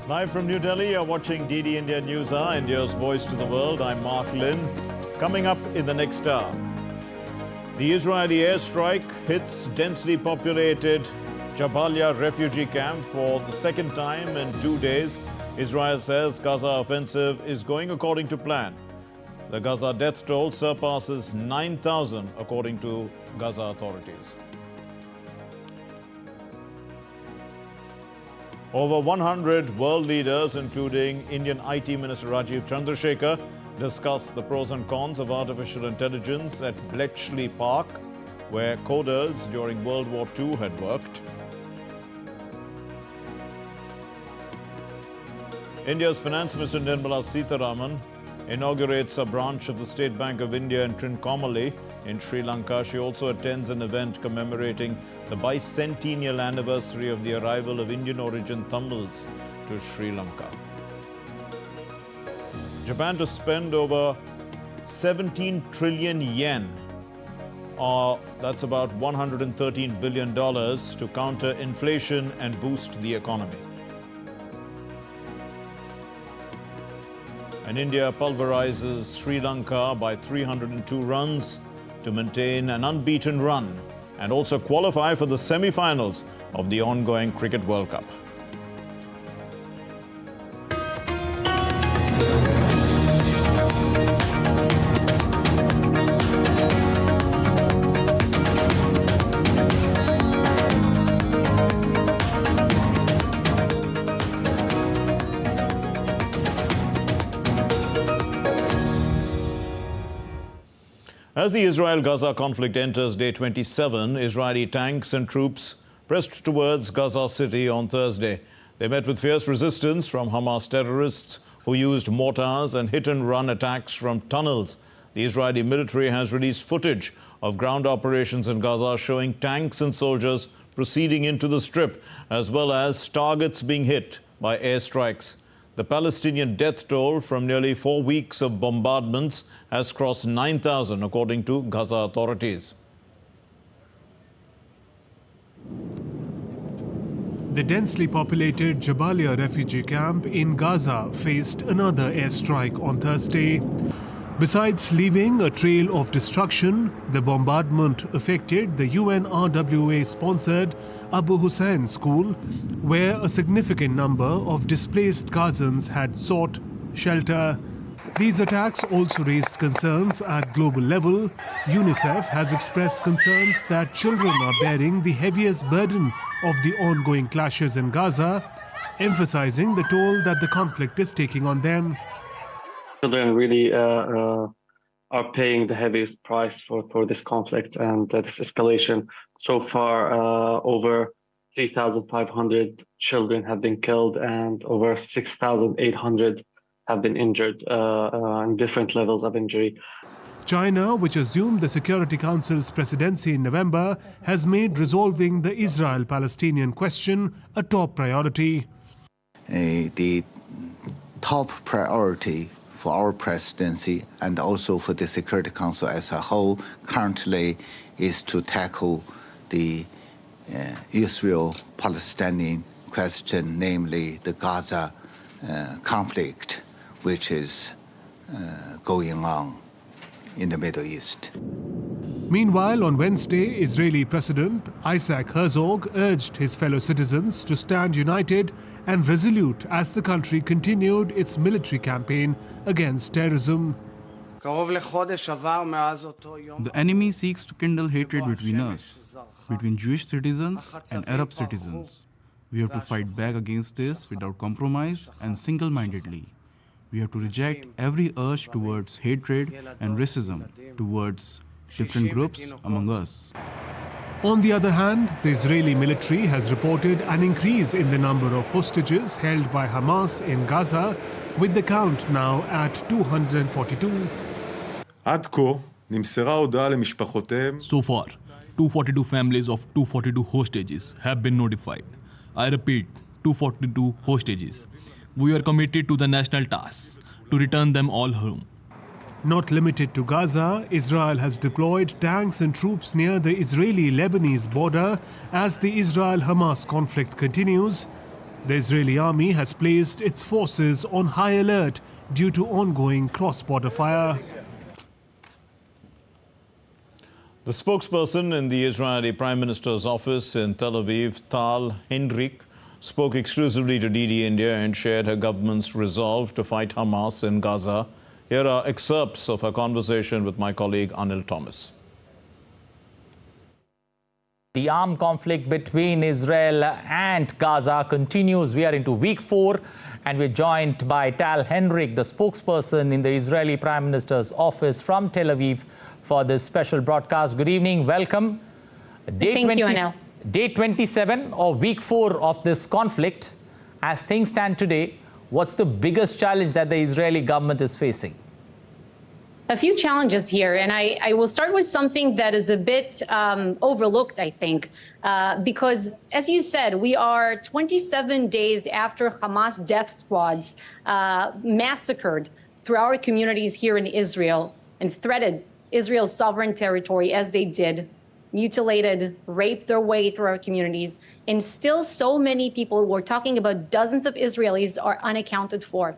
Live from New Delhi, you're watching DD India News Hour, India's voice to the world. I'm Mark Lynn. Coming up in the next hour, the Israeli airstrike hits densely populated Jabalia refugee camp for the second time in 2 days. Israel says Gaza offensive is going according to plan. The Gaza death toll surpasses 9,000 according to Gaza authorities. Over 100 world leaders, including Indian IT Minister Rajiv Chandrasekhar, discussed the pros and cons of artificial intelligence at Bletchley Park, where coders during World War II had worked. India's Finance Minister Nirmala Sitharaman inaugurates a branch of the State Bank of India in Trincomalee in Sri Lanka. She also attends an event commemorating the bicentennial anniversary of the arrival of Indian-origin Tamils to Sri Lanka. Japan to spend over 17 trillion yen, that's about $113 billion, to counter inflation and boost the economy. And India pulverizes Sri Lanka by 302 runs to maintain an unbeaten run and also qualify for the semi-finals of the ongoing Cricket World Cup. As the Israel-Gaza conflict enters day 27, Israeli tanks and troops pressed towards Gaza City on Thursday. They met with fierce resistance from Hamas terrorists who used mortars and hit-and-run attacks from tunnels. The Israeli military has released footage of ground operations in Gaza showing tanks and soldiers proceeding into the strip, as well as targets being hit by airstrikes. The Palestinian death toll from nearly 4 weeks of bombardments has crossed 9,000, according to Gaza authorities. The densely populated Jabalia refugee camp in Gaza faced another airstrike on Thursday. Besides leaving a trail of destruction, the bombardment affected the UNRWA-sponsored Abu Hussein school, where a significant number of displaced Gazans had sought shelter. These attacks also raised concerns at global level. UNICEF has expressed concerns that children are bearing the heaviest burden of the ongoing clashes in Gaza, emphasizing the toll that the conflict is taking on them. Children really are paying the heaviest price for this conflict and this escalation. So far, over 3,500 children have been killed and over 6,800 have been injured in different levels of injury. China, which assumed the Security Council's presidency in November, has made resolving the Israel-Palestinian question a top priority. The top priority for our presidency and also for the Security Council as a whole currently is to tackle the Israel-Palestinian question, namely the Gaza conflict, which is going on in the Middle East. Meanwhile, on Wednesday, Israeli President Isaac Herzog urged his fellow citizens to stand united and resolute as the country continued its military campaign against terrorism. The enemy seeks to kindle hatred between us, between Jewish citizens and Arab citizens. We have to fight back against this without compromise and single-mindedly. We have to reject every urge towards hatred and racism towards different groups among us. On the other hand, the Israeli military has reported an increase in the number of hostages held by Hamas in Gaza, with the count now at 242. So far, 242 families of 242 hostages have been notified. I repeat, 242 hostages. We are committed to the national task to return them all home. Not limited to Gaza, Israel has deployed tanks and troops near the Israeli-Lebanese border as the Israel-Hamas conflict continues. The Israeli army has placed its forces on high alert due to ongoing cross-border fire. The spokesperson in the Israeli Prime Minister's office in Tel Aviv, Tal Henrik, spoke exclusively to DD India and shared her government's resolve to fight Hamas in Gaza. Here are excerpts of her conversation with my colleague Anil Thomas. The armed conflict between Israel and Gaza continues. We are into week 4 and we're joined by Tal Henrik, the spokesperson in the Israeli Prime Minister's office from Tel Aviv for this special broadcast. Good evening, welcome. Thank you, Anil. Day 27 or week 4 of this conflict. As things stand today, what's the biggest challenge that the Israeli government is facing? A few challenges here, and I will start with something that is a bit overlooked, I think, because, as you said, we are 27 days after Hamas death squads massacred through our communities here in Israel and threatened Israel's sovereign territory as they did, mutilated, raped their way through our communities, and still so many people, we're talking about dozens of Israelis, are unaccounted for.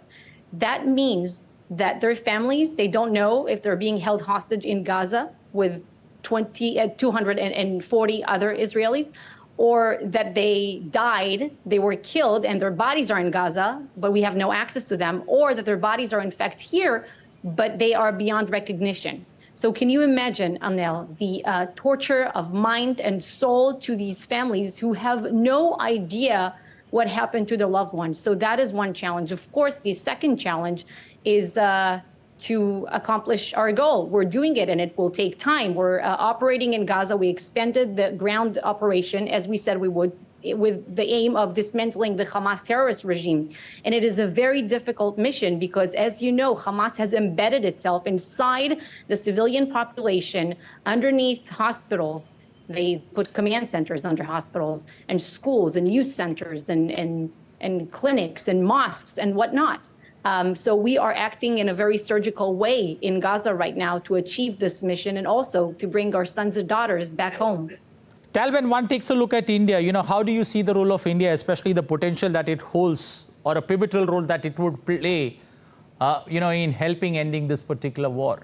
That means that their families, they don't know if they're being held hostage in Gaza with 240 other Israelis, or that they died, they were killed, and their bodies are in Gaza, but we have no access to them, or that their bodies are in fact here, but they are beyond recognition. So can you imagine, Anil, the torture of mind and soul to these families who have no idea what happened to their loved ones? So that is one challenge. Of course, the second challenge is to accomplish our goal. We're doing it, and it will take time. We're operating in Gaza. We expanded the ground operation, as we said we would, with the aim of dismantling the Hamas terrorist regime. And it is a very difficult mission because, as you know, Hamas has embedded itself inside the civilian population, underneath hospitals. They put command centers under hospitals and schools and youth centers and clinics and mosques and whatnot. So we are acting in a very surgical way in Gaza right now to achieve this mission and also to bring our sons and daughters back home. Tal, when one takes a look at India, how do you see the role of India, especially the potential that it holds or a pivotal role that it would play, in helping ending this particular war?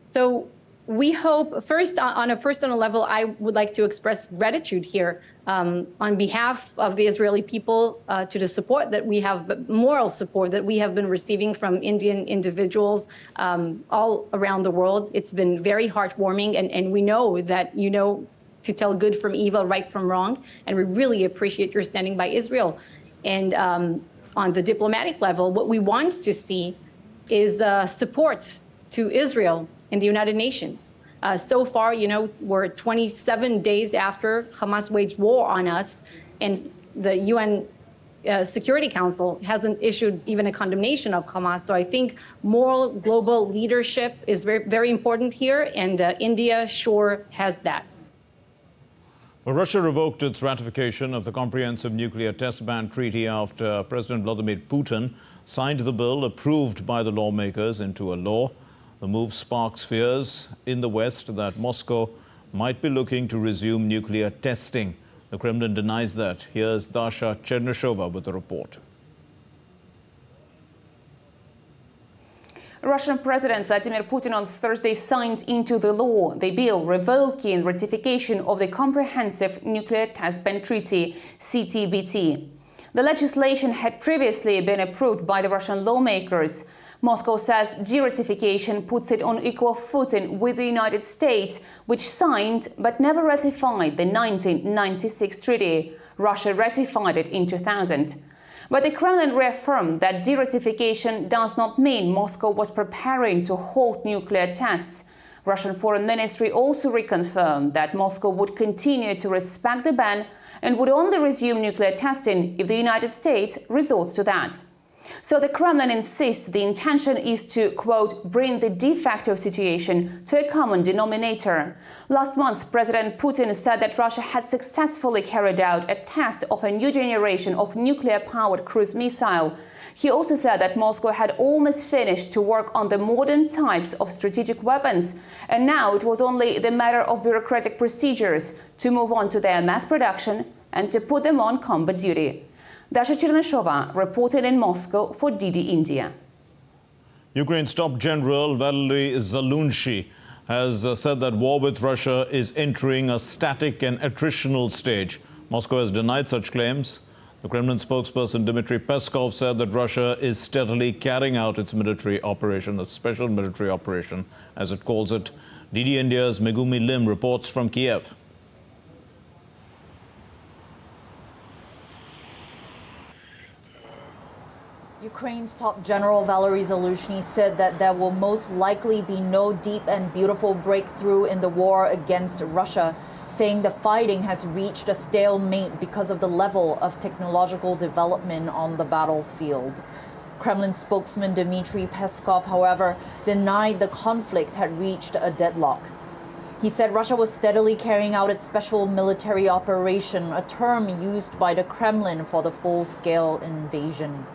So we hope, first, on a personal level, I would like to express gratitude here on behalf of the Israeli people to the support that we have, moral support that we have been receiving from Indian individuals all around the world. It's been very heartwarming, and we know that to tell good from evil, right from wrong, and we really appreciate your standing by Israel. And on the diplomatic level, what we want to see is support to Israel in the United Nations. So far, we're 27 days after Hamas waged war on us, and the UN Security Council hasn't issued even a condemnation of Hamas. So I think moral global leadership is very, very important here, and India sure has that. Well, Russia revoked its ratification of the Comprehensive Nuclear Test Ban Treaty after President Vladimir Putin signed the bill approved by the lawmakers into a law. The move sparks fears in the West that Moscow might be looking to resume nuclear testing. The Kremlin denies that. Here's Dasha Chernyshova with the report. Russian President Vladimir Putin on Thursday signed into the law the bill revoking ratification of the Comprehensive Nuclear Test Ban Treaty, CTBT. The legislation had previously been approved by the Russian lawmakers. Moscow says de-ratification puts it on equal footing with the United States, which signed but never ratified the 1996 treaty. Russia ratified it in 2000. But the Kremlin reaffirmed that de-ratification does not mean Moscow was preparing to halt nuclear tests. Russian Foreign Ministry also reconfirmed that Moscow would continue to respect the ban and would only resume nuclear testing if the United States resorts to that. So the Kremlin insists the intention is to, quote, bring the de facto situation to a common denominator. Last month, President Putin said that Russia had successfully carried out a test of a new generation of nuclear-powered cruise missile. He also said that Moscow had almost finished to work on the modern types of strategic weapons, and now it was only the matter of bureaucratic procedures to move on to their mass production and to put them on combat duty. Dasha Cherneshova reported in Moscow for DD India. Ukraine's top general Valery Zaluzhny has said that war with Russia is entering a static and attritional stage. Moscow has denied such claims. The Kremlin spokesperson Dmitry Peskov said that Russia is steadily carrying out its military operation, a special military operation, as it calls it. DD India's Megumi Lim reports from Kiev. Ukraine's top general Valery Zaluzhny said that there will most likely be no deep and beautiful breakthrough in the war against Russia, saying the fighting has reached a stalemate because of the level of technological development on the battlefield. Kremlin spokesman Dmitry Peskov, however, denied the conflict had reached a deadlock. He said Russia was steadily carrying out its special military operation, a term used by the Kremlin for the full-scale invasion.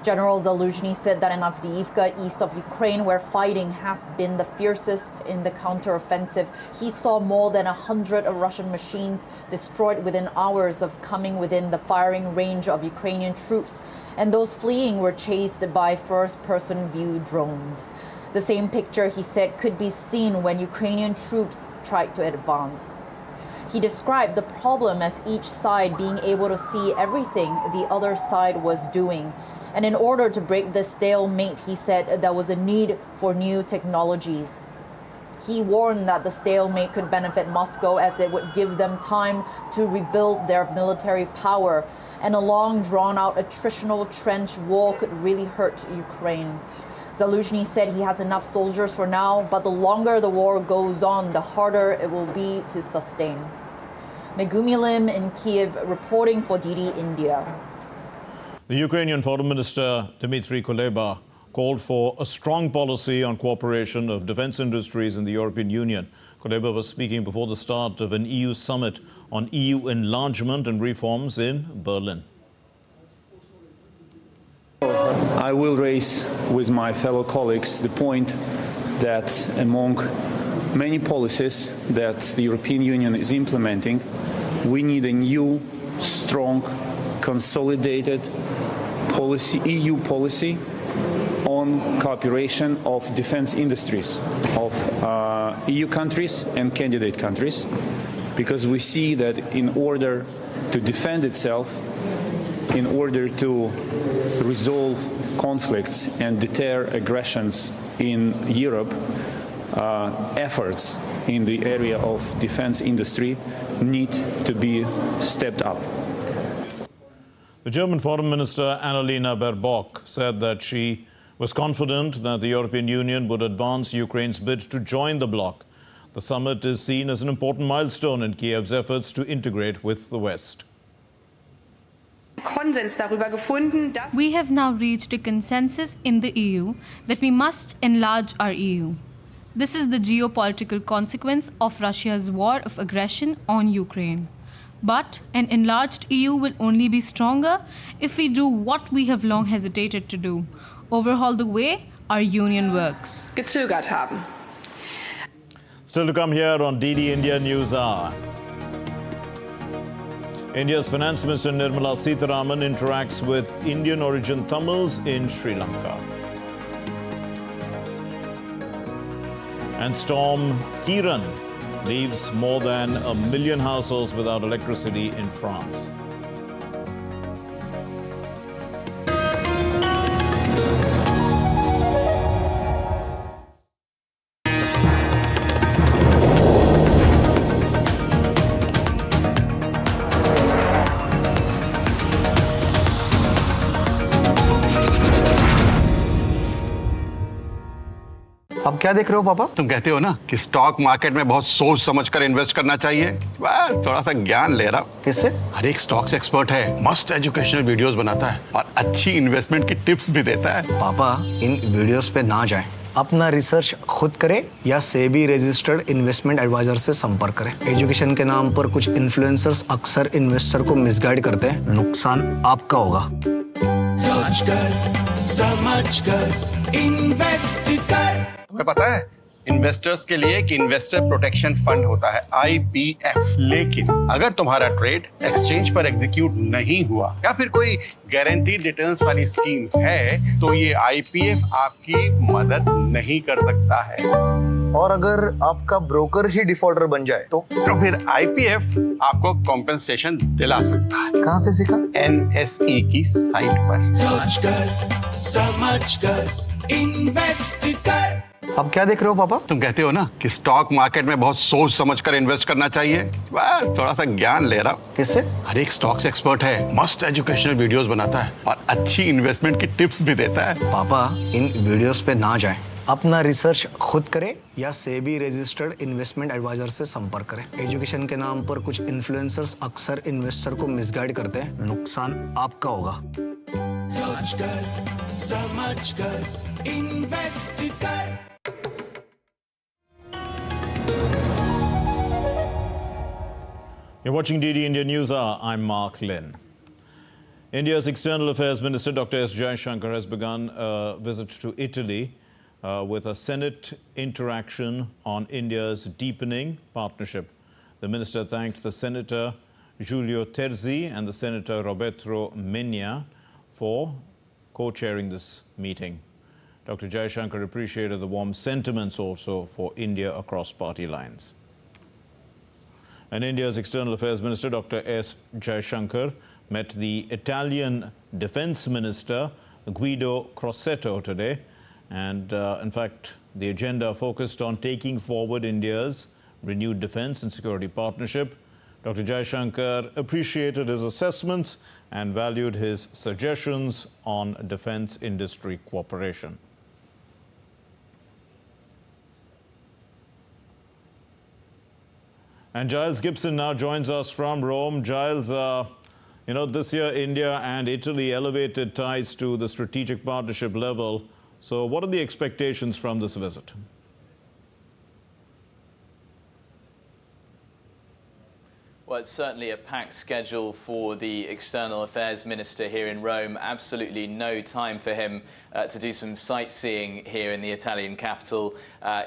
General Zaluzhny said that in Avdiivka, east of Ukraine, where fighting has been the fiercest in the counteroffensive, he saw more than 100 Russian machines destroyed within hours of coming within the firing range of Ukrainian troops, and those fleeing were chased by first-person view drones. The same picture, he said, could be seen when Ukrainian troops tried to advance. He described the problem as each side being able to see everything the other side was doing. And in order to break this stalemate, he said there was a need for new technologies. He warned that the stalemate could benefit Moscow as it would give them time to rebuild their military power, and a long, drawn-out attritional trench war could really hurt Ukraine. Zaluzhny said he has enough soldiers for now, but the longer the war goes on, the harder it will be to sustain. Megumi Lim in Kiev reporting for DD India. The Ukrainian Foreign Minister Dmitry Kuleba called for a strong policy on cooperation of defense industries in the European Union. Kuleba was speaking before the start of an EU summit on EU enlargement and reforms in Berlin. I will raise with my fellow colleagues the point that among many policies that the European Union is implementing, we need a new, strong, consolidated policy, EU policy on cooperation of defense industries of EU countries and candidate countries, because we see that in order to defend itself, in order to resolve conflicts and deter aggressions in Europe, efforts in the area of defense industry need to be stepped up. The German Foreign Minister Annalena Baerbock said that she was confident that the European Union would advance Ukraine's bid to join the bloc. The summit is seen as an important milestone in Kiev's efforts to integrate with the West. We have now reached a consensus in the EU that we must enlarge our EU. This is the geopolitical consequence of Russia's war of aggression on Ukraine. But an enlarged EU will only be stronger if we do what we have long hesitated to do: overhaul the way our union works. Gezögert haben. Still to come here on DD India News Hour. India's Finance Minister Nirmala Sitharaman interacts with Indian origin Tamils in Sri Lanka. And Storm Kiran leaves more than 1 million households without electricity in France. अब क्या देख रहे हो पापा? तुम कहते हो ना कि स्टॉक मार्केट में बहुत सोच समझ कर इन्वेस्ट करना चाहिए। बस थोड़ा सा ज्ञान ले रहा हूँ। किससे? हर एक स्टॉक्स एक्सपर्ट है, मस्त एजुकेशनल वीडियोस बनाता है और अच्छी इन्वेस्टमेंट की टिप्स भी देता है। पापा इन वीडियोस पे ना जाएं, अपना रिसर्च खुद करें या सेबी रजिस्टर्ड इन्वेस्टमेंट एडवाइजर से संपर्क करें। एजुकेशन के नाम पर कुछ इन्फ्लुएंसर्स अक्सर इन्वेस्टर को मिसगाइड करते हैं, नुकसान आपका होगा। सोच कर समझ कर इन्वेस्ट कर। तुम्हें पता है इन्वेस्टर्स के लिए एक इन्वेस्टर प्रोटेक्शन फंड होता है IPF। लेकिन अगर तुम्हारा ट्रेड एक्सचेंज पर एग्जीक्यूट नहीं हुआ या फिर कोई गारंटीड रिटर्न्स वाली स्कीम है तो ये IPF आपकी मदद नहीं कर सकता है। और अगर आपका ब्रोकर ही डिफॉल्टर बन जाए तो फिर IPF आपको कॉम्पेंसेशन दिला सकता है। कहाँ से सीखा? NSE की साइट पर। समझ कर इन्वेस्ट कर। अब क्या देख रहे हो पापा? तुम कहते हो ना कि स्टॉक मार्केट में बहुत सोच समझ कर इन्वेस्ट करना चाहिए, बस थोड़ा सा ज्ञान ले रहा हूँ। किससे? हर एक स्टॉक्स एक्सपर्ट है, मस्त एजुकेशनल वीडियोस बनाता है और अच्छी इन्वेस्टमेंट की टिप्स भी देता है। पापा इन वीडियोस पे ना जाएं, अपना रिसर्च खुद करें या सेबी रजिस्टर्ड इन्वेस्टमेंट एडवाइजर से संपर्क करें। एजुकेशन के नाम पर कुछ इन्फ्लुएंसर्स अक्सर इन्वेस्टर को मिसगाइड करते हैं, नुकसान आपका होगा। समझ कर इन्वेस्ट कर। You're watching DD India News Hour. I'm Mark Lynn. India's External Affairs Minister Dr. S. Jaishankar has begun a visit to Italy with a Senate interaction on India's deepening partnership. The minister thanked the Senator Giulio Terzi and the Senator Roberto Menia for co-chairing this meeting. Dr. Jaishankar appreciated the warm sentiments also for India across party lines. And India's External Affairs Minister Dr. S. Jaishankar met the Italian Defense Minister Guido Crosetto today. And in fact, the agenda focused on taking forward India's renewed defense and security partnership. Dr. Jaishankar appreciated his assessments and valued his suggestions on defense industry cooperation. And Giles Gibson now joins us from Rome. Giles, this year India and Italy elevated ties to the strategic partnership level. So what are the expectations from this visit? Well, it's certainly a packed schedule for the External Affairs Minister here in Rome. Absolutely no time for him to do some sightseeing here in the Italian capital.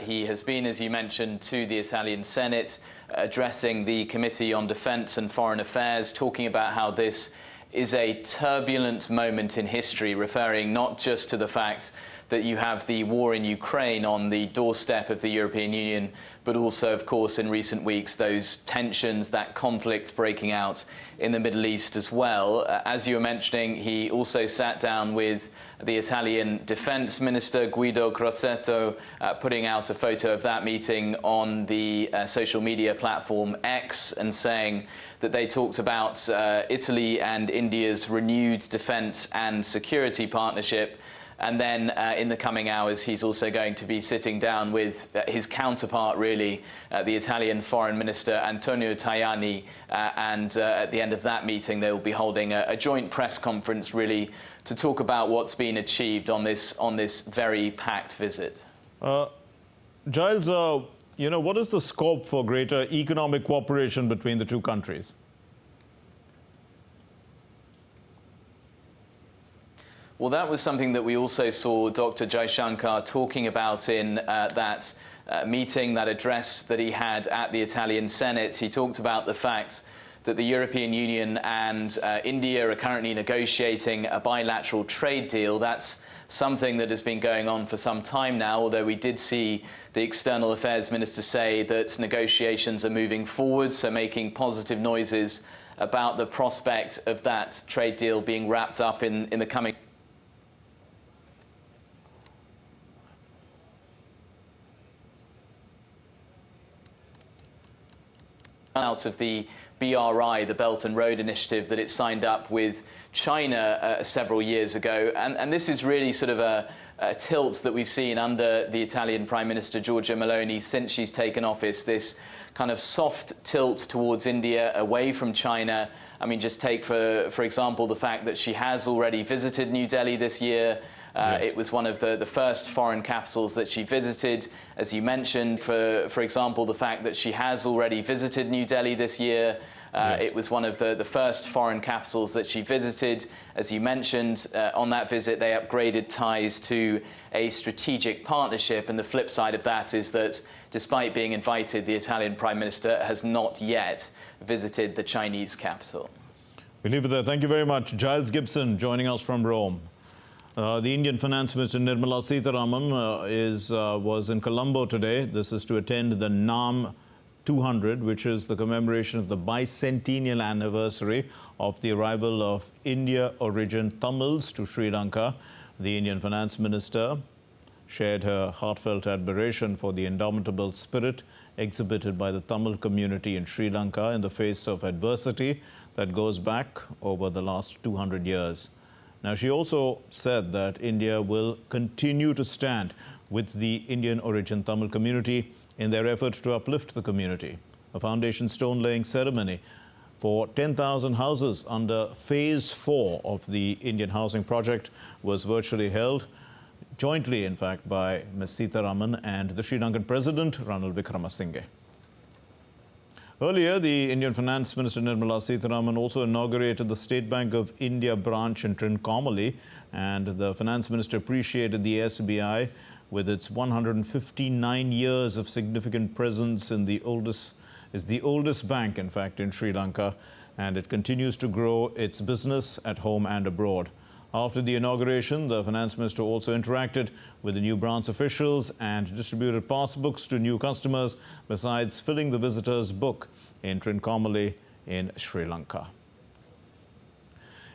He has been, as you mentioned, to the Italian Senate, addressing the Committee on Defence and Foreign Affairs, talking about how this is a turbulent moment in history, referring not just to the fact that you have the war in Ukraine on the doorstep of the European Union, but also, of course, in recent weeks, those tensions, that conflict breaking out in the Middle East as well. As you were mentioning, he also sat down with the Italian Defense Minister, Guido Crosetto, putting out a photo of that meeting on the social media platform X and saying that they talked about Italy and India's renewed defense and security partnership. And then in the coming hours, he's also going to be sitting down with his counterpart, really, the Italian Foreign Minister Antonio Tajani. And at the end of that meeting, they will be holding a joint press conference, really, to talk about what's been achieved on this very packed visit. Giles, what is the scope for greater economic cooperation between the two countries? Well, that was something that we also saw Dr. Jaishankar talking about in that meeting, that address that he had at the Italian Senate. He talked about the fact that the European Union and India are currently negotiating a bilateral trade deal. That's something that has been going on for some time now, although we did see the External Affairs Minister say that negotiations are moving forward, so making positive noises about the prospect of that trade deal being wrapped up in the coming out of the BRI, the Belt and Road Initiative, that it signed up with China several years ago. And this is really sort of a tilt that we've seen under the Italian Prime Minister Giorgia Meloni since she's taken office, this kind of soft tilt towards India, away from China. I mean, just take, for example, the fact that she has already visited New Delhi this year. Yes. It was one of the first foreign capitals that she visited. As you mentioned, for example, the fact that she has already visited New Delhi this year. It was one of the first foreign capitals that she visited. As you mentioned, on that visit, they upgraded ties to a strategic partnership. And the flip side of that is that despite being invited, the Italian Prime Minister has not yet visited the Chinese capital. We leave it there. Thank you very much. Giles Gibson joining us from Rome. The Indian Finance Minister Nirmala Sitharaman was in Colombo today. This is to attend the NAM 200, which is the commemoration of the bicentennial anniversary of the arrival of India-origin Tamils to Sri Lanka. The Indian Finance Minister shared her heartfelt admiration for the indomitable spirit exhibited by the Tamil community in Sri Lanka in the face of adversity that goes back over the last 200 years. Now, she also said that India will continue to stand with the Indian origin Tamil community in their effort to uplift the community. A foundation stone laying ceremony for 10,000 houses under Phase 4 of the Indian housing project was virtually held, jointly, in fact, by Ms. Sitharaman and the Sri Lankan President, Ranil Wickremesinghe. Earlier, the Indian Finance Minister Nirmala Sitharaman also inaugurated the State Bank of India branch in Trincomalee, and the Finance Minister appreciated the SBI with its 159 years of significant presence in the oldest bank, in fact, in Sri Lanka, and it continues to grow its business at home and abroad. After the inauguration, the Finance Minister also interacted with the new branch officials and distributed passbooks to new customers, besides filling the visitors' book in Trincomalee in Sri Lanka.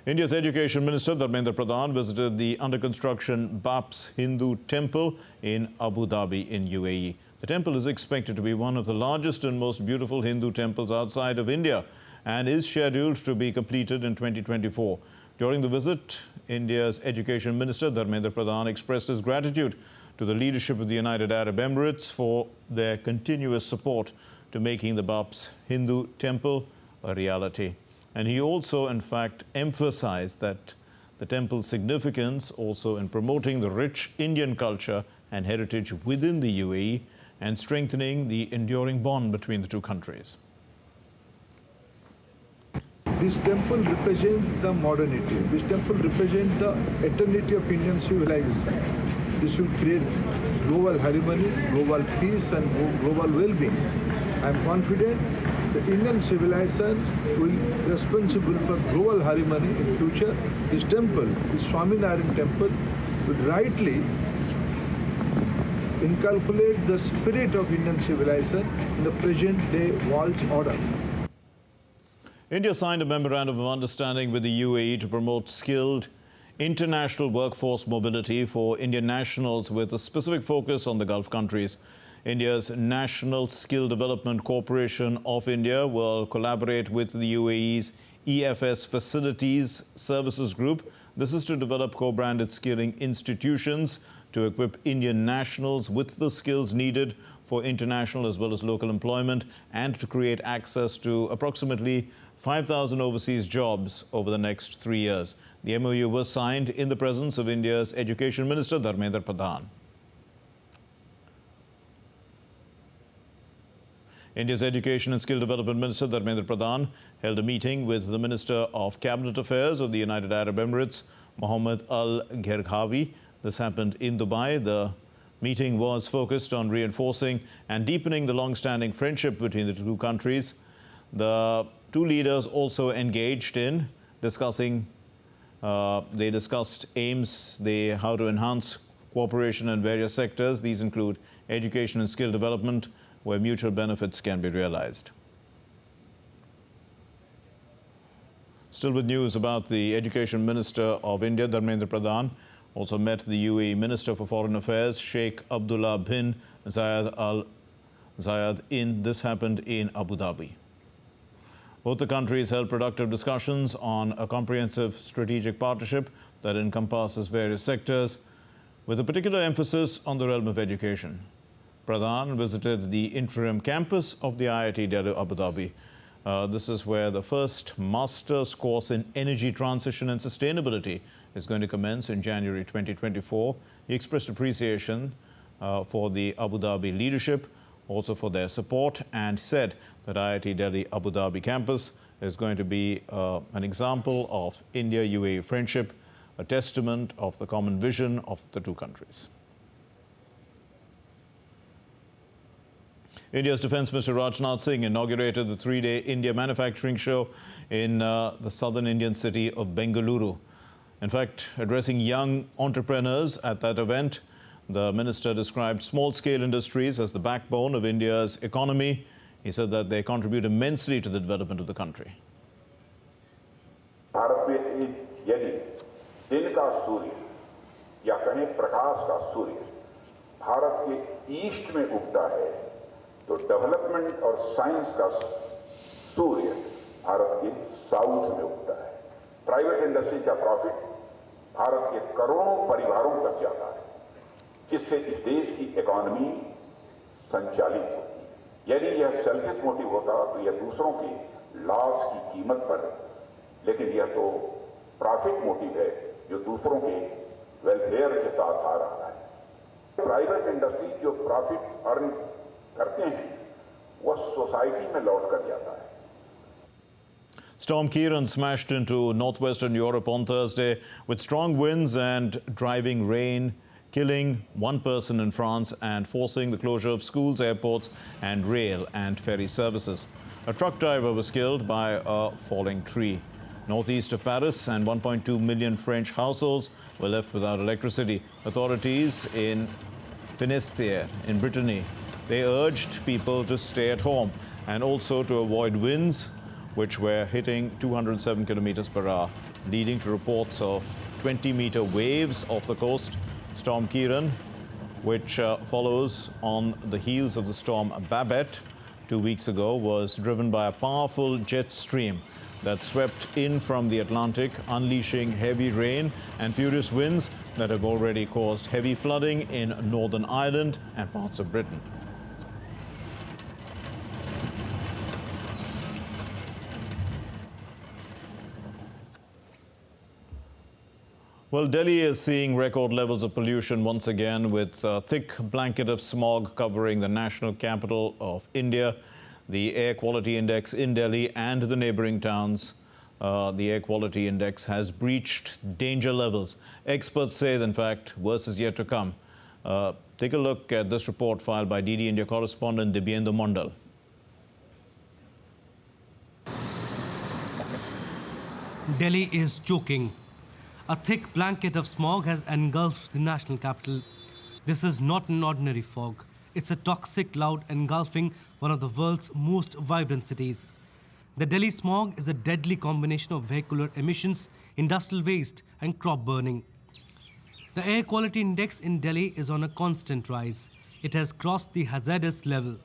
India's Education Minister Dharmendra Pradhan visited the under-construction Baps Hindu Temple in Abu Dhabi in UAE. The temple is expected to be one of the largest and most beautiful Hindu temples outside of India and is scheduled to be completed in 2024. During the visit, India's Education Minister Dharmendra Pradhan expressed his gratitude to the leadership of the United Arab Emirates for their continuous support to making the Baps Hindu Temple a reality. And he also, in fact, emphasized that the temple's significance also in promoting the rich Indian culture and heritage within the UAE and strengthening the enduring bond between the two countries. This temple represents the modernity. This temple represents the eternity of Indian civilization. This will create global harmony, global peace, and global well-being. I am confident the Indian civilization will be responsible for global harmony in future. This temple, this Swaminarayan temple, will rightly inculcate the spirit of Indian civilization in the present-day world's order. India signed a memorandum of understanding with the UAE to promote skilled international workforce mobility for Indian nationals with a specific focus on the Gulf countries. India's National Skill Development Corporation of India will collaborate with the UAE's EFS Facilities Services Group. This is to develop co-branded skilling institutions to equip Indian nationals with the skills needed for international as well as local employment and to create access to approximately 5,000 overseas jobs over the next 3 years. The MOU was signed in the presence of India's Education Minister Dharmendra Pradhan. India's Education and Skill Development Minister Dharmendra Pradhan held a meeting with the Minister of Cabinet Affairs of the United Arab Emirates, Mohammed Al Gherghawi. This happened in Dubai. The meeting was focused on reinforcing and deepening the long-standing friendship between the two countries. The two leaders also engaged in discussing, they discussed aims, how to enhance cooperation in various sectors. These include education and skill development, where mutual benefits can be realized. Still with news about the Education Minister of India, Dharmendra Pradhan, also met the UAE Minister for Foreign Affairs, Sheikh Abdullah bin Zayed Al Zayed. This happened in Abu Dhabi. Both the countries held productive discussions on a comprehensive strategic partnership that encompasses various sectors, with a particular emphasis on the realm of education. Pradhan visited the interim campus of the IIT Delhi, Abu Dhabi. This is where the first master's course in energy transition and sustainability is going to commence in January 2024. He expressed appreciation for the Abu Dhabi leadership also for their support, and said that IIT Delhi Abu Dhabi campus is going to be an example of India-UAE friendship, a testament of the common vision of the two countries. India's Defence Minister Rajnath Singh inaugurated the three-day India Manufacturing Show in the southern Indian city of Bengaluru. In fact, addressing young entrepreneurs at that event, the minister described small-scale industries as the backbone of India's economy. He said that they contribute immensely to the development of the country. Bharat में यदि दिन का सूर्य या कहें प्रकाश का सूर्य भारत के east में उगता है, तो डेवलपमेंट और साइंस का सूर्य भारत के साउथ में उगता है। प्राइवेट इंडस्ट्री का प्रॉफिट भारत के करोड़ों परिवारों तक जाता है, जिससे इस देश की इकोनॉमी संचालित होती है। यदि यह सेल्फिश मोटिव होता तो यह दूसरों के लॉस की कीमत पर, लेकिन यह तो प्रॉफिट मोटिव है जो दूसरों के वेलफेयर के साथ आ रहा है। प्राइवेट इंडस्ट्री जो प्रॉफिट अर्न करते हैं वह सोसाइटी में लौट कर जाता है। Storm Kiran smashed into northwestern Europe on Thursday with strong winds and driving rain, killing one person in France and forcing the closure of schools, airports and rail and ferry services. A truck driver was killed by a falling tree. Northeast of Paris and 1.2 million French households were left without electricity. Authorities in Finistère in Brittany, they urged people to stay at home and also to avoid winds which were hitting 207 kilometers per hour, leading to reports of 20-meter waves off the coast. Storm Kiran, which follows on the heels of the storm Babette 2 weeks ago, was driven by a powerful jet stream that swept in from the Atlantic, unleashing heavy rain and furious winds that have already caused heavy flooding in Northern Ireland and parts of Britain. Well, Delhi is seeing record levels of pollution once again, with a thick blanket of smog covering the national capital of India. The air quality index in Delhi and the neighboring towns, the air quality index has breached danger levels. Experts say that, in fact, worse is yet to come. Take a look at this report filed by DD India correspondent Dibyendu Mondal. Delhi is choking. A thick blanket of smog has engulfed the national capital. This is not an ordinary fog. It's a toxic cloud engulfing one of the world's most vibrant cities. The Delhi smog is a deadly combination of vehicular emissions, industrial waste, and crop burning. The air quality index in Delhi is on a constant rise. It has crossed the hazardous level.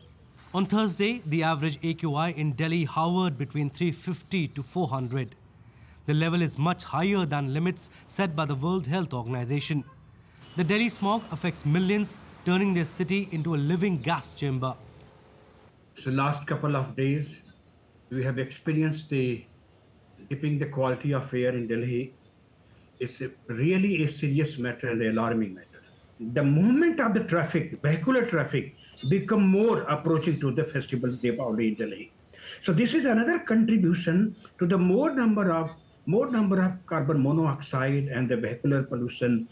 On Thursday, the average AQI in Delhi hovered between 350 to 400. The level is much higher than limits set by the World Health Organization. The Delhi smog affects millions, turning their city into a living gas chamber. So last couple of days, we have experienced the dipping the quality of air in Delhi. It's really a serious matter and alarming matter. The movement of the traffic, vehicular traffic, become more approaching to the festival Deepavali in Delhi. So this is another contribution to the more number of carbon monoxide and the vehicular pollution,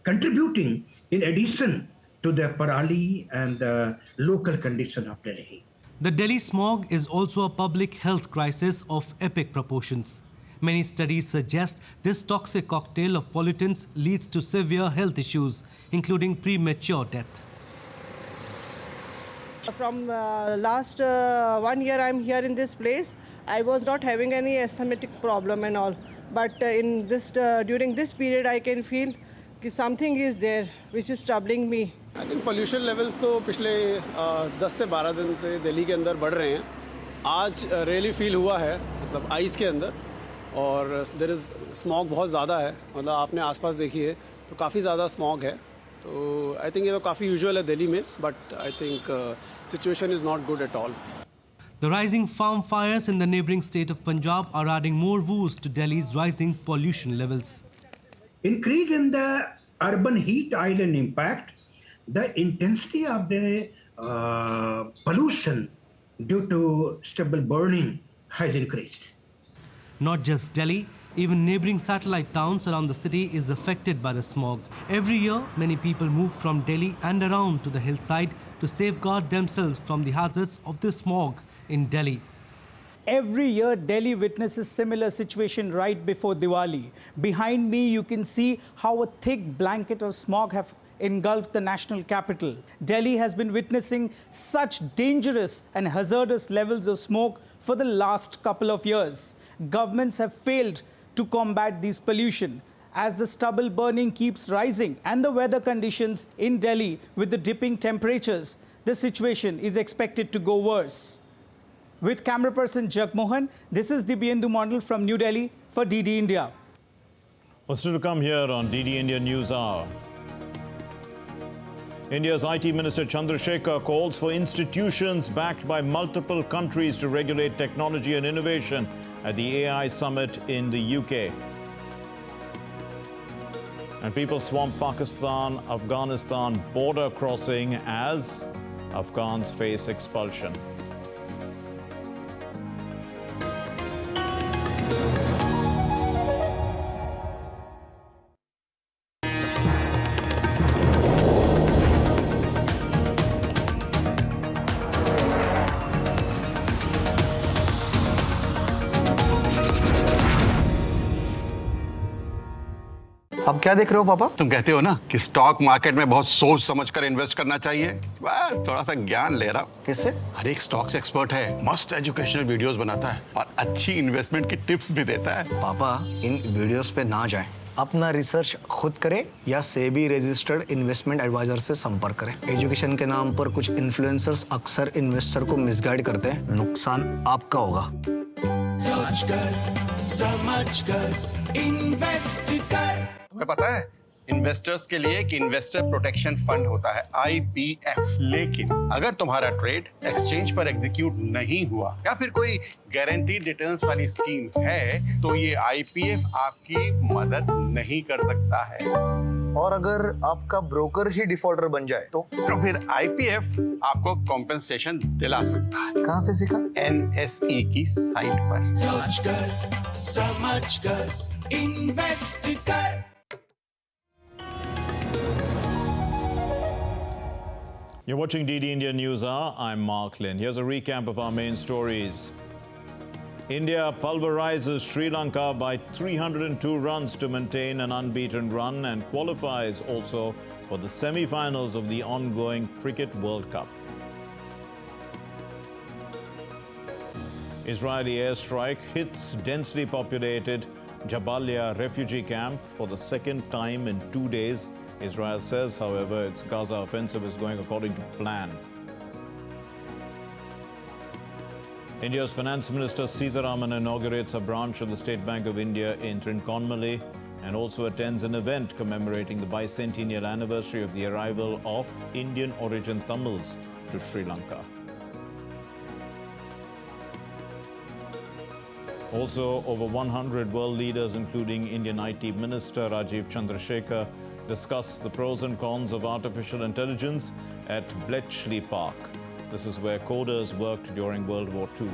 contributing in addition to the parali and the local condition of Delhi. The Delhi smog is also a public health crisis of epic proportions. Many studies suggest this toxic cocktail of pollutants leads to severe health issues, including premature death. From last 1 year I'm here in this place. I was not having any asthmatic problem and all. But in this during this period I can feel something is there which is troubling me. I think pollution levels तो पिछले 10 से 12 दिन से दिल्ली के अंदर बढ़ रहे हैं. आज really feel हुआ है, मतलब आइस के अंदर, और there is smog बहुत ज़्यादा है. मतलब आपने आसपास देखिए तो काफ़ी ज़्यादा smog है. तो I think ये तो काफ़ी usual है दिल्ली में, but I think situation is not good at all. The rising farm fires in the neighboring state of Punjab are adding more woes to Delhi's rising pollution levels. Increase in the urban heat island impact, the intensity of the pollution due to stubble burning has increased. Not just Delhi, even neighboring satellite towns around the city is affected by the smog. Every year, many people move from Delhi and around to the hillside to safeguard themselves from the hazards of the smog in Delhi. Every year, Delhi witnesses similar situation right before Diwali. Behind me, you can see how a thick blanket of smog have engulfed the national capital. Delhi has been witnessing such dangerous and hazardous levels of smoke for the last couple of years. Governments have failed to combat this pollution. As the stubble burning keeps rising and the weather conditions in Delhi with the dipping temperatures, the situation is expected to go worse. With camera person Jagmohan, this is Dibyendu Mondal from New Delhi for DD India. Well, still to come here on DD India News Hour. India's IT Minister Chandrasekhar calls for institutions backed by multiple countries to regulate technology and innovation at the AI summit in the UK. And people swamp Pakistan-Afghanistan border crossing as Afghans face expulsion. अब क्या देख रहे हो पापा? तुम कहते हो ना कि स्टॉक मार्केट में बहुत सोच समझकर इन्वेस्ट करना चाहिए। बस थोड़ा सा ज्ञान ले रहा हूँ। किससे? हर एक स्टॉक्स एक्सपर्ट है, मस्त एजुकेशनल वीडियोस बनाता है और अच्छी इन्वेस्टमेंट की टिप्स भी देता है। पापा, इन वीडियोस पे ना जाएं। अपना रिसर्च खुद करें या सेबी रजिस्टर्ड इन्वेस्टमेंट एडवाइजर से संपर्क करें। एजुकेशन के नाम पर कुछ इन्फ्लुएंसर्स अक्सर इन्वेस्टर को मिसगाइड करते हैं। नुकसान आपका होगा। सोच कर, समझ कर, इन्वेस्ट कर। तुम्हें पता है इन्वेस्टर्स के लिए एक इन्वेस्टर प्रोटेक्शन फंड होता है IPF, लेकिन अगर तुम्हारा ट्रेड एक्सचेंज पर एग्जीक्यूट नहीं हुआ या फिर कोई गारंटीड रिटर्न्स वाली स्कीम है तो ये IPF आपकी मदद नहीं कर सकता है। और अगर आपका ब्रोकर ही डिफॉल्टर बन जाए तो फिर IPF आपको कॉम्पेंसेशन दिला सकता है। कहाँ से सीखा? NSE की साइट पर। सोच कर, समझ कर, इन्वेस्ट कर। You're watching DD India News Hour. I'm Mark Lynn. Here's a recap of our main stories. India pulverizes Sri Lanka by 302 runs to maintain an unbeaten run and qualifies also for the semi-finals of the ongoing Cricket World Cup. Israeli airstrike hits densely populated Jabalia refugee camp for the second time in 2 days. Israel says, however, its Gaza offensive is going according to plan. India's Finance Minister Sitharaman inaugurates a branch of the State Bank of India in Trincomalee and also attends an event commemorating the bicentennial anniversary of the arrival of Indian origin Tamils to Sri Lanka. Also, over 100 world leaders, including Indian IT Minister Rajiv Chandrasekhar, discuss the pros and cons of artificial intelligence at Bletchley Park. This is where coders worked during World War II.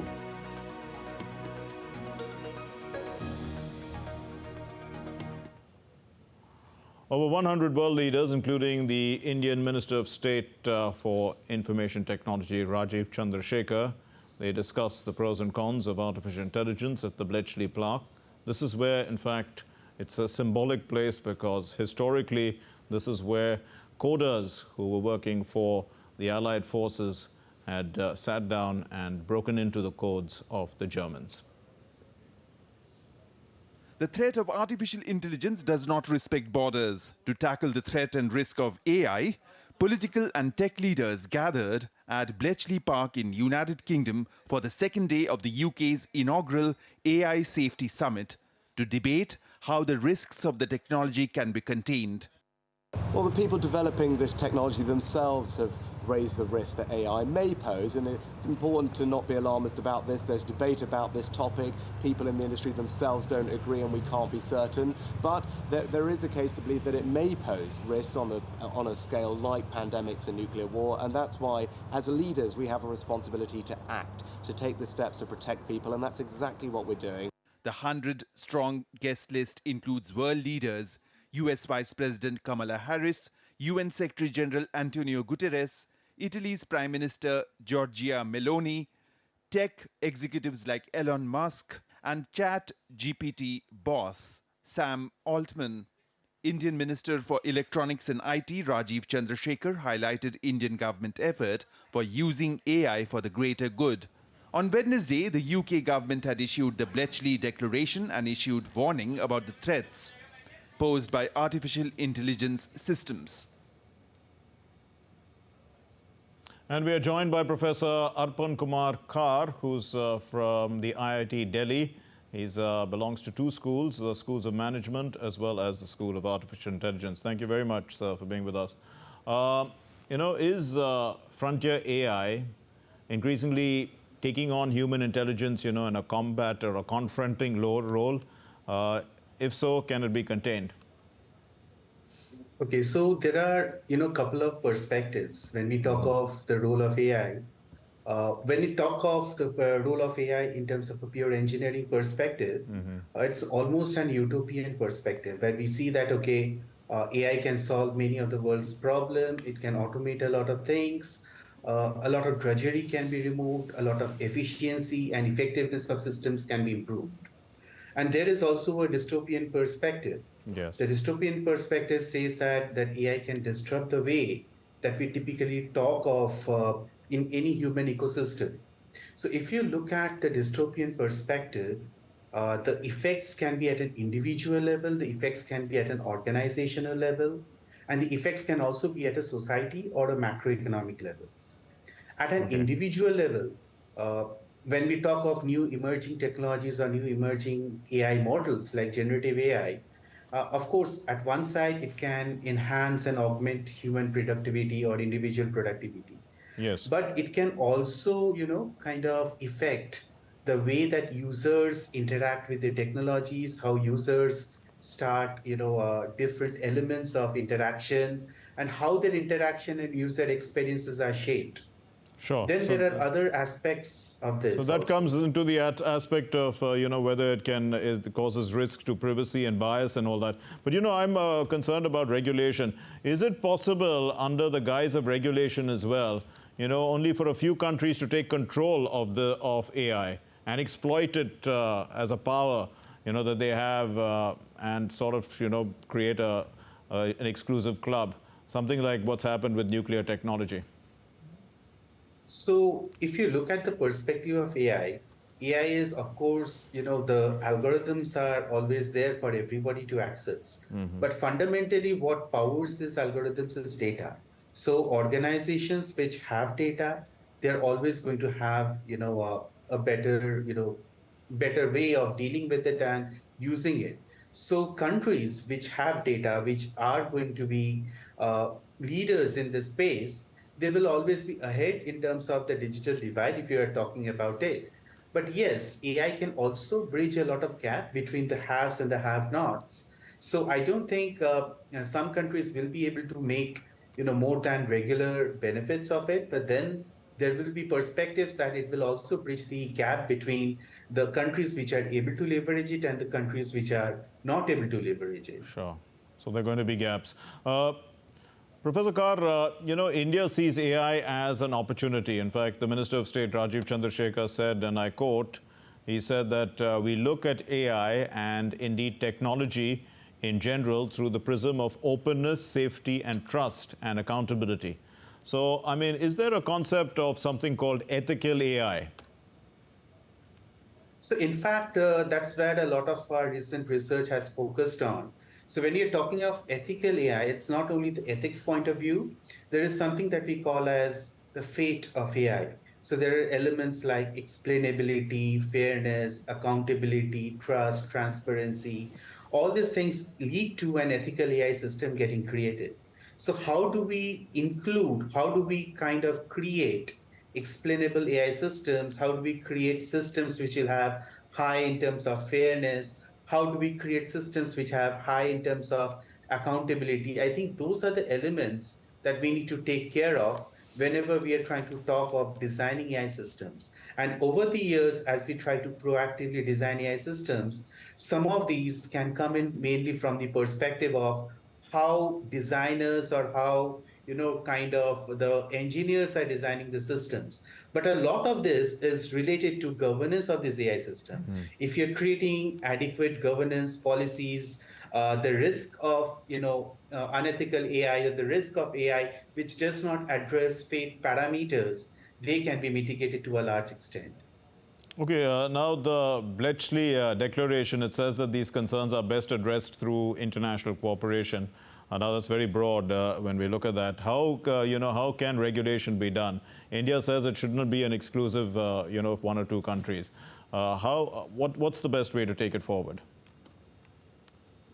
Over 100 world leaders, including the Indian Minister of State for Information Technology, Rajiv Chandrasekhar, they discuss the pros and cons of artificial intelligence at the Bletchley Park. This is where, in fact, it's a symbolic place because historically this is where coders who were working for the Allied forces had sat down and broken into the codes of the Germans. The threat of artificial intelligence does not respect borders. To tackle the threat and risk of AI, political and tech leaders gathered at Bletchley Park in United Kingdom for the second day of the UK's inaugural AI Safety Summit to debate how the risks of the technology can be contained. Well, the people developing this technology themselves have raise the risk that AI may pose. And it's important to not be alarmist about this. There's debate about this topic. People in the industry themselves don't agree, and we can't be certain. But there is a case to believe that it may pose risks on a scale like pandemics and nuclear war. And that's why, as leaders, we have a responsibility to act, to take the steps to protect people. And that's exactly what we're doing. The 100-strong guest list includes world leaders, US Vice President Kamala Harris, UN Secretary General Antonio Guterres, Italy's Prime Minister Giorgia Meloni, tech executives like Elon Musk, and ChatGPT boss Sam Altman. Indian Minister for Electronics and IT Rajiv Chandrasekhar highlighted Indian government effort for using AI for the greater good. On Wednesday, the UK government had issued the Bletchley Declaration and issued warning about the threats posed by artificial intelligence systems. And we are joined by Professor Arpan Kumar Kar, who's from the IIT Delhi. He belongs to two schools, the Schools of Management as well as the School of Artificial Intelligence. Thank you very much, sir, for being with us. Is frontier AI increasingly taking on human intelligence, in a combat or a confronting role? If so, can it be contained? Okay, so there are, a couple of perspectives when we talk of the role of AI. When we talk of the role of AI in terms of a pure engineering perspective, it's almost an utopian perspective where we see that, okay, AI can solve many of the world's problems, it can automate a lot of things, a lot of drudgery can be removed, a lot of efficiency and effectiveness of systems can be improved. And there is also a dystopian perspective. Yes. The dystopian perspective says that AI can disrupt the way that we typically talk of in any human ecosystem. So if you look at the dystopian perspective, the effects can be at an individual level, the effects can be at an organizational level, and the effects can also be at a society or a macroeconomic level. At an individual level, when we talk of new emerging technologies or new emerging AI models like generative AI, of course, at one side, it can enhance and augment human productivity or individual productivity. Yes. But it can also, kind of affect the way that users interact with the technologies, how users start, different elements of interaction, and how their interaction and user experiences are shaped. Sure. Then there are other aspects of this. So that comes into the aspect of, whether it causes risk to privacy and bias and all that. But, I'm concerned about regulation. Is it possible under the guise of regulation as well, only for a few countries to take control of AI and exploit it as a power, that they have and sort of, create an exclusive club, something like what's happened with nuclear technology? So if you look at the perspective of AI is, of course, the algorithms are always there for everybody to access. But fundamentally, what powers these algorithms is data. So organizations which have data, they're always going to have, a better, better way of dealing with it and using it. So countries which have data, which are going to be leaders in this space, they will always be ahead in terms of the digital divide if you are talking about it. But yes, AI can also bridge a lot of gap between the haves and the have-nots. So I don't think some countries will be able to make more than regular benefits of it, but then there will be perspectives that it will also bridge the gap between the countries which are able to leverage it and the countries which are not able to leverage it. Sure. So there are going to be gaps. Professor Kar, India sees AI as an opportunity. In fact, the Minister of State, Rajiv Chandrasekhar, said, and I quote, he said that we look at AI and indeed technology in general through the prism of openness, safety, and trust and accountability. So, I mean, is there a concept of something called ethical AI? So in fact, that's where a lot of our recent research has focused on. So when you're talking of ethical AI, it's not only the ethics point of view, there is something that we call as the fate of AI. So there are elements like explainability, fairness, accountability, trust, transparency. All these things lead to an ethical AI system getting created. So how do we include, how do we kind of create explainable AI systems? How do we create systems which will have high in terms of fairness? How do we create systems which have high in terms of accountability? I think those are the elements that we need to take care of whenever we are trying to talk of designing AI systems. And over the years, as we try to proactively design AI systems, some of these can come in mainly from the perspective of how designers or how kind of the engineers are designing the systems, but a lot of this is related to governance of this AI system. If you're creating adequate governance policies, the risk of unethical AI, or the risk of AI which does not address faith parameters, they can be mitigated to a large extent. Okay, now the Bletchley Declaration, it says that these concerns are best addressed through international cooperation. Now that's very broad when we look at that. How, how can regulation be done? India says it should not be an exclusive, of one or two countries. What's the best way to take it forward?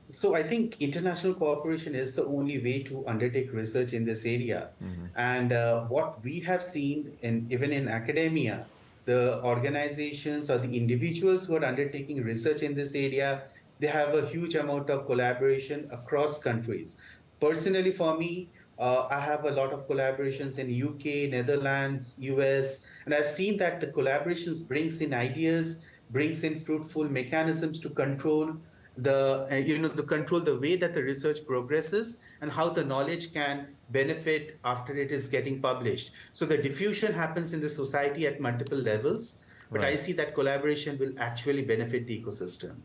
So I think international cooperation is the only way to undertake research in this area. And what we have seen even in academia, the organizations or the individuals who are undertaking research in this area, they have a huge amount of collaboration across countries. Personally, for me, I have a lot of collaborations in UK, Netherlands, US, and I've seen that the collaborations brings in ideas, brings in fruitful mechanisms to control to control the way that the research progresses and how the knowledge can benefit after it is getting published. So the diffusion happens in the society at multiple levels, but I see that collaboration will actually benefit the ecosystem.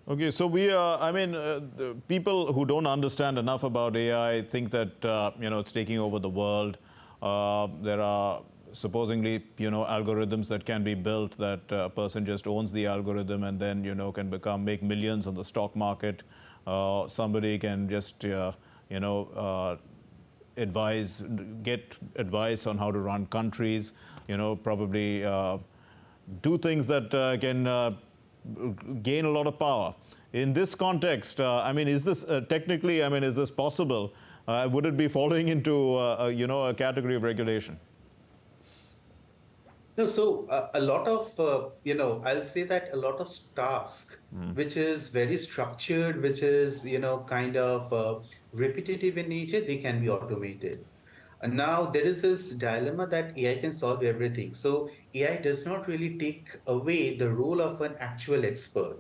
Okay, so the people who don't understand enough about AI think that, it's taking over the world. There are supposedly, algorithms that can be built that a person just owns the algorithm and then, can make millions on the stock market. Somebody can just, get advice on how to run countries, probably do things that can gain a lot of power. In this context, is this technically, is this possible? Would it be falling into, a category of regulation? No, so a lot of, I'll say that a lot of task, which is very structured, which is, kind of repetitive in nature, they can be automated. And now there is this dilemma that AI can solve everything. So AI does not really take away the role of an actual expert.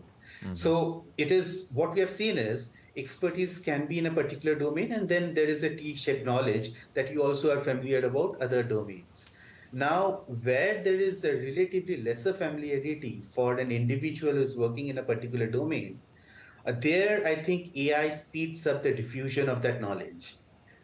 So it is, what we have seen is expertise can be in a particular domain, and then there is a T-shaped knowledge that you also are familiar about other domains. Now, where there is a relatively lesser familiarity for an individual who's working in a particular domain, there I think AI speeds up the diffusion of that knowledge.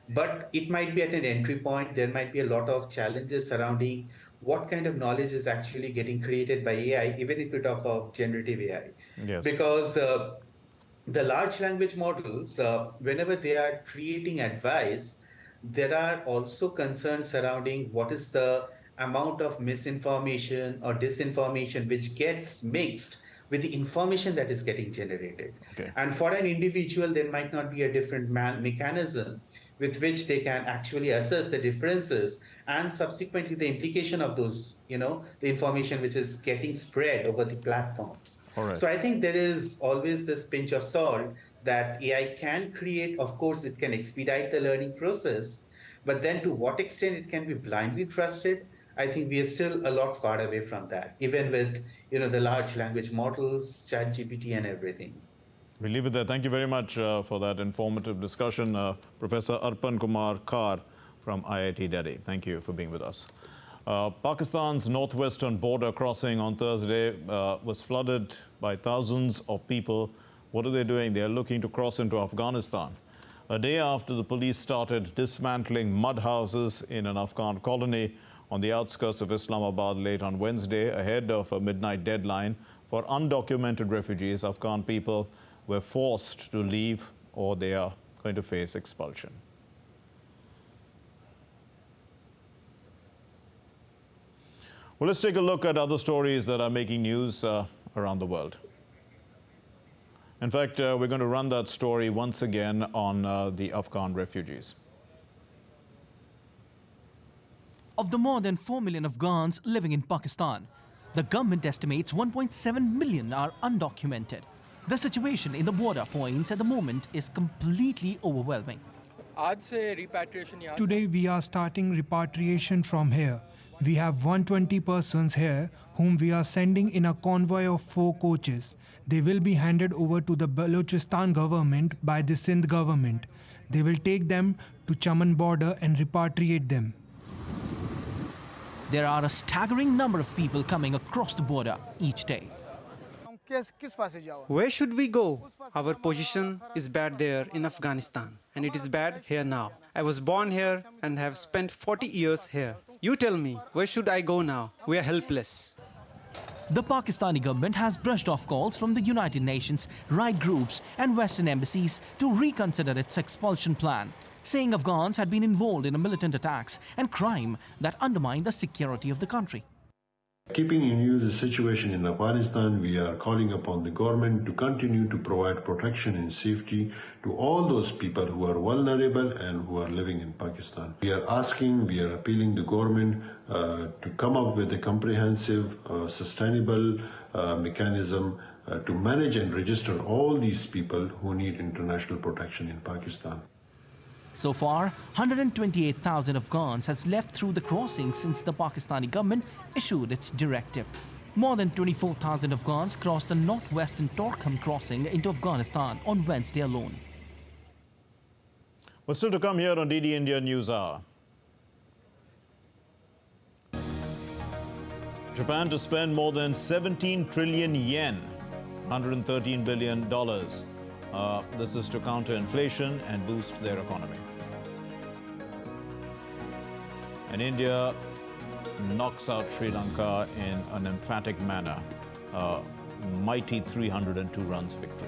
But it might be at an entry point. There might be a lot of challenges surrounding what kind of knowledge is actually getting created by AI, even if you talk of generative AI. Yes. Because the large language models, whenever they are creating advice, there are also concerns surrounding what is the amount of misinformation or disinformation which gets mixed with the information that is getting generated. Okay. And for an individual, there might not be a different mechanism with which they can actually assess the differences and subsequently the implication of those, the information which is getting spread over the platforms. All right. So I think there is always this pinch of salt that AI can create. Of course, it can expedite the learning process, but then to what extent it can be blindly trusted, I think we are still a lot far away from that, even with the large language models, ChatGPT and everything. We'll leave it there. Thank you very much for that informative discussion. Professor Arpan Kumar Kar from IIT Delhi. Thank you for being with us. Pakistan's northwestern border crossing on Thursday was flooded by thousands of people. What are they doing? They are looking to cross into Afghanistan. A day after the police started dismantling mud houses in an Afghan colony on the outskirts of Islamabad late on Wednesday, ahead of a midnight deadline for undocumented refugees, Afghan people were forced to leave or they are going to face expulsion. Well, let's take a look at other stories that are making news around the world. In fact, we're going to run that story once again on the Afghan refugees. of the more than 4 million Afghans living in Pakistan. The government estimates 1.7 million are undocumented. The situation in the border points at the moment is completely overwhelming. Today we are starting repatriation from here. We have 120 persons here whom we are sending in a convoy of 4 coaches. They will be handed over to the Balochistan government by the Sindh government. They will take them to Chaman border and repatriate them. There are a staggering number of people coming across the border each day. Where should we go? Our position is bad there in Afghanistan, and it is bad here now. I was born here and have spent 40 years here. You tell me, where should I go now? We are helpless. The Pakistani government has brushed off calls from the United Nations, right groups and Western embassies to reconsider its expulsion plan, saying Afghans had been involved in militant attacks and crime that undermined the security of the country. Keeping in view the situation in Afghanistan, we are calling upon the government to continue to provide protection and safety to all those people who are vulnerable and who are living in Pakistan. We are appealing the government to come up with a comprehensive, sustainable mechanism to manage and register all these people who need international protection in Pakistan. So far, 128,000 Afghans has left through the crossing since the Pakistani government issued its directive. More than 24,000 Afghans crossed the northwestern Torkham crossing into Afghanistan on Wednesday alone. Well, still to come here on DD India News Hour. Japan to spend more than 17 trillion yen, $113 billion. This is to counter inflation and boost their economy. And India knocks out Sri Lanka in an emphatic manner. Mighty 302 runs victory.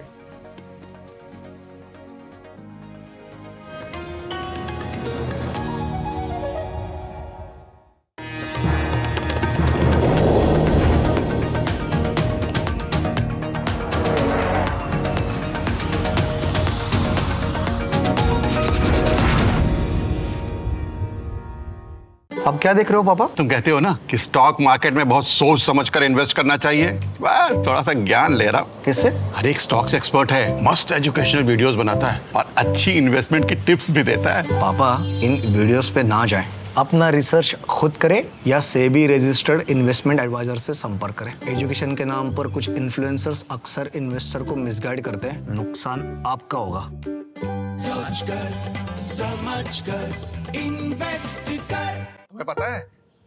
अब क्या देख रहे हो पापा? तुम कहते हो ना कि स्टॉक मार्केट में बहुत सोच समझकर इन्वेस्ट करना चाहिए। बस थोड़ा सा ज्ञान ले रहा हूं। किससे? हर एक स्टॉक्स एक्सपर्ट है, मस्त एजुकेशनल वीडियोस बनाता है और अच्छी इन्वेस्टमेंट की टिप्स भी देता है। पापा इन वीडियोस पे ना जाएं। अपना रिसर्च खुद करें या सेबी रजिस्टर्ड इन्वेस्टमेंट एडवाइजर से संपर्क करें। एजुकेशन के नाम पर कुछ इन्फ्लुएंसर्स अक्सर इन्वेस्टर को मिसगाइड करते हैं। नुकसान आपका होगा। सोच कर समझ कर इन्वेस्ट कर। तुम्हें पता है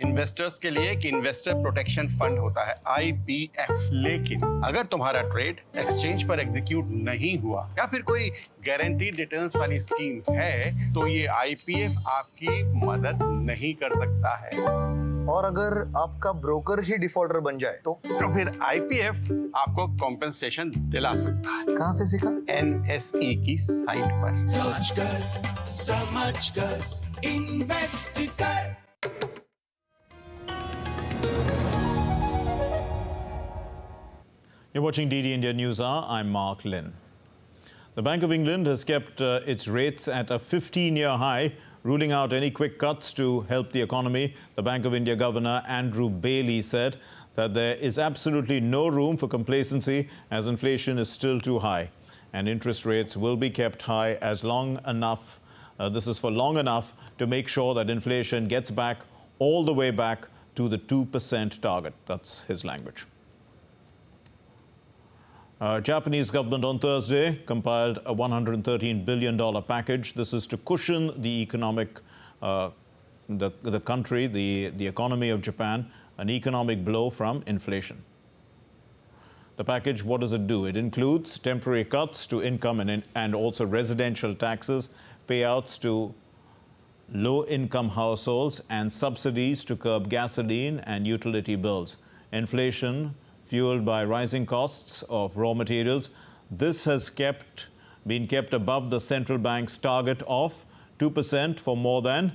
इन्वेस्टर्स के लिए एक इन्वेस्टर प्रोटेक्शन फंड होता है IPF, लेकिन अगर तुम्हारा ट्रेड एक्सचेंज पर एग्जीक्यूट नहीं हुआ या फिर कोई गारंटीड रिटर्न्स वाली स्कीम है तो ये IPF आपकी मदद नहीं कर सकता है। और अगर आपका ब्रोकर ही डिफॉल्टर बन जाए तो फिर IPF आपको कॉम्पेंसेशन दिला सकता है। कहाँ से सीखा? NSE की साइट पर। सोच कर समझ कर इन्वेस्ट कर। You're watching DD India News Hour. I'm Mark Lynn. The Bank of England has kept its rates at a 15-year high, ruling out any quick cuts to help the economy. The Bank of India Governor Andrew Bailey said that there is absolutely no room for complacency as inflation is still too high and interest rates will be kept high as long enough. This is for long enough to make sure that inflation gets back all the way back to the 2% target. That's his language. Japanese government on Thursday compiled a $113 billion package. This is to cushion the economic, the country, the economy of Japan, an economic blow from inflation. The package, what does it do? It includes temporary cuts to income and also residential taxes, payouts to low-income households, and subsidies to curb gasoline and utility bills. Inflation fueled by rising costs of raw materials. This has been kept above the central bank's target of 2% for more than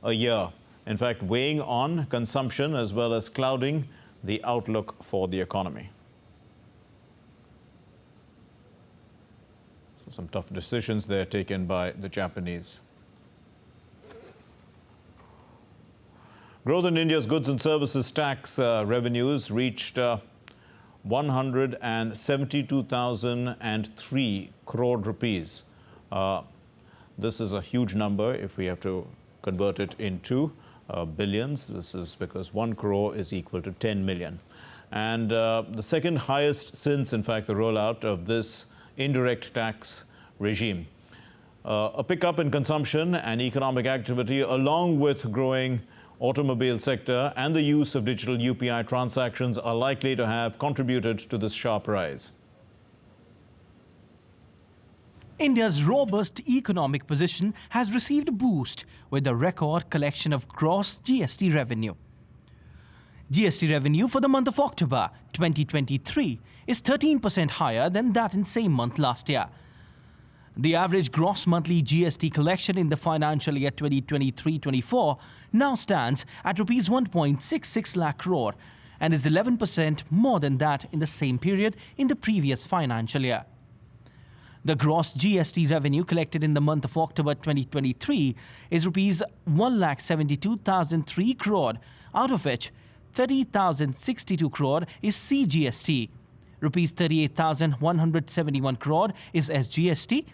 a year. In fact, weighing on consumption as well as clouding the outlook for the economy. So some tough decisions there taken by the Japanese. Growth in India's goods and services tax revenues reached 172,003 crore rupees. This is a huge number if we have to convert it into billions. This is because 1 crore is equal to 10 million. And the second highest since, in fact, the rollout of this indirect tax regime. A pickup in consumption and economic activity, along with growing automobile sector and the use of digital UPI transactions, are likely to have contributed to this sharp rise. India's robust economic position has received a boost with the record collection of gross GST revenue. GST revenue for the month of October 2023 is 13% higher than that in same month last year. The average gross monthly GST collection in the financial year 2023-24 now stands at rupees 1.66 lakh crore and is 11% more than that in the same period in the previous financial year. The gross GST revenue collected in the month of October 2023 is rupees 1,72,003 crore, out of which 30,062 crore is CGST, rupees 38,171 crore is SGST,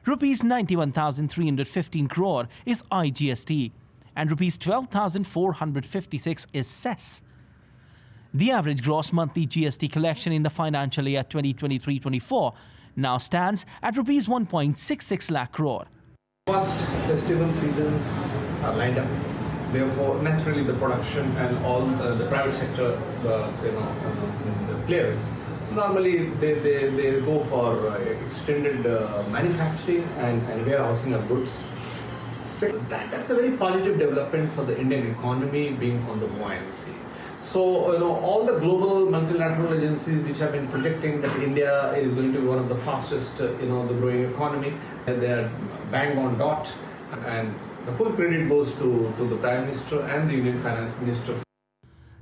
rupees 91,315 crore is IGST, and rupees 12,456 is cess. The average gross monthly GST collection in the financial year 2023-24 now stands at rupees 1.66 lakh crore. First festival seasons are lined up. Therefore, naturally, the production and all the private sector, the players, normally they go for extended manufacturing and warehousing of goods. So that's a very positive development for the Indian economy being on the buoyancy. So, all the global multilateral agencies which have been predicting that India is going to be one of the fastest, the growing economy, and they are bang on dot, and the full credit goes to the Prime Minister and the Union Finance Minister.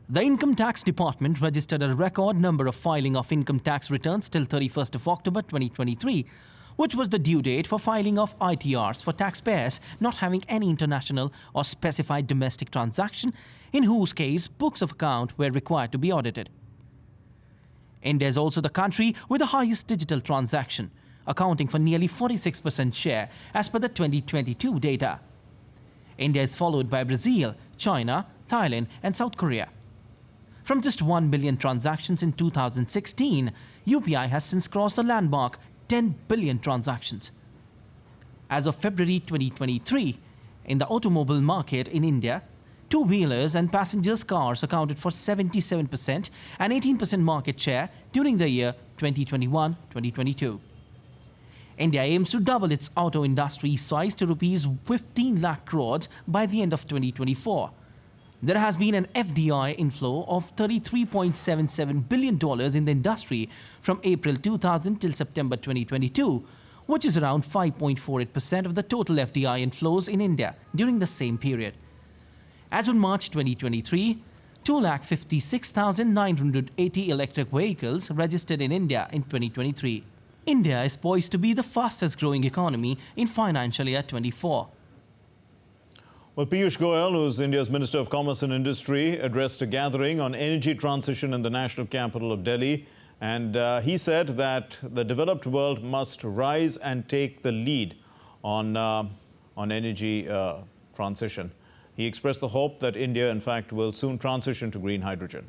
The Income Tax Department registered a record number of filing of income tax returns till 31st of October 2023, which was the due date for filing of ITRs for taxpayers not having any international or specified domestic transaction, in whose case books of account were required to be audited. India is also the country with the highest digital transaction, accounting for nearly 46% share as per the 2022 data. India is followed by Brazil, China, Thailand and South Korea. From just 1 billion transactions in 2016, UPI has since crossed the landmark 10 billion transactions. As of February 2023, in the automobile market in India, two-wheelers and passengers cars accounted for 77% and 18% market share during the year 2021-2022. India aims to double its auto industry size to rupees 15 lakh crores by the end of 2024. There has been an FDI inflow of $33.77 billion in the industry from April 2000 till September 2022, which is around 5.48% of the total FDI inflows in India during the same period. As on March 2023, 2,56,980 electric vehicles registered in India in 2023. India is poised to be the fastest growing economy in financial year 24. Well, Piyush Goyal, who's India's Minister of Commerce and Industry, addressed a gathering on energy transition in the national capital of Delhi. And he said that the developed world must rise and take the lead on energy transition. He expressed the hope that India, in fact, will soon transition to green hydrogen.